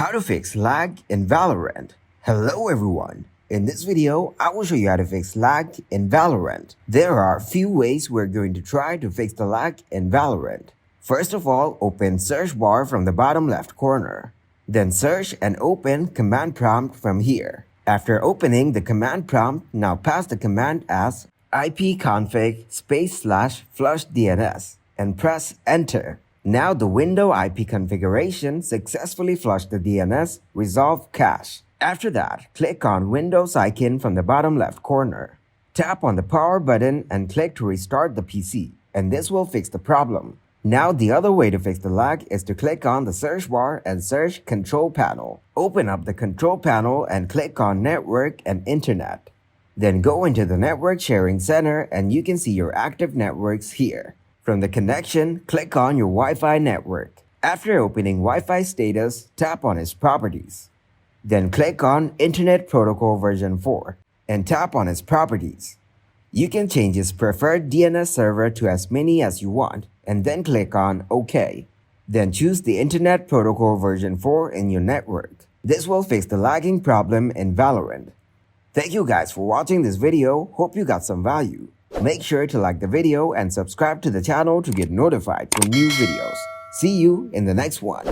How to fix lag in Valorant. Hello everyone. In this video, I will show you how to fix lag in Valorant. There are a few ways we're going to try to fix the lag in Valorant. First of all, open search bar from the bottom left corner. Then search and open command prompt from here. After opening the command prompt, now pass the command as ipconfig /flush DNS and press enter. Now the window IP configuration successfully flushed the DNS resolve cache. After that, click on Windows icon from the bottom left corner. Tap on the power button and click to restart the PC, and this will fix the problem. Now the other way to fix the lag is to click on the search bar and search Control Panel. Open up the Control Panel and click on Network and Internet. Then go into the Network Sharing Center and you can see your active networks here. From the connection, click on your Wi-Fi network. After opening Wi-Fi status, tap on its properties. Then click on Internet Protocol version 4 and tap on its properties. You can change its preferred DNS server to as many as you want and then click on OK. Then choose the Internet Protocol version 4 in your network. This will fix the lagging problem in Valorant. Thank you guys for watching this video. Hope you got some value. Make sure to like the video and subscribe to the channel to get notified for new videos. See you in the next one.